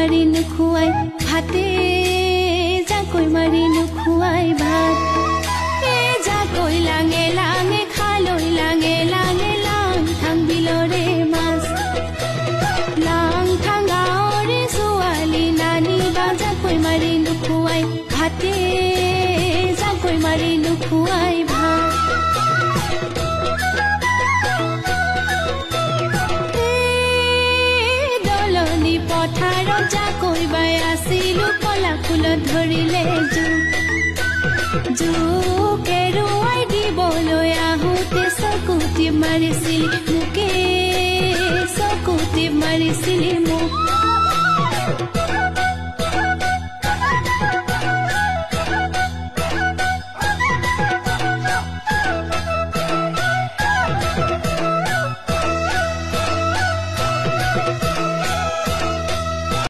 মাৰি নুখুৱাই ভাতে জাকৈ মাৰি নুখুৱাই ভাত জাকৈ লাঙে লাঙে খালৈ লাঙে লাঙে লাং থাং বিলৰে মাছ লাং থাং গাঁৱৰে ছোৱালী নানি বা জাকৈ মাৰি নুখুৱাই ভাতে জাকৈ মাৰি নুখুৱাই ভাত দলনি পথাৰত জাকৈ বাই আছিলো কলা ফুলত ধৰিলে জোক এৰুৱাই দিবলৈ আহোঁতে চকুটি মাৰিছিলি মোকে চকুটি মাৰিছিলি মোক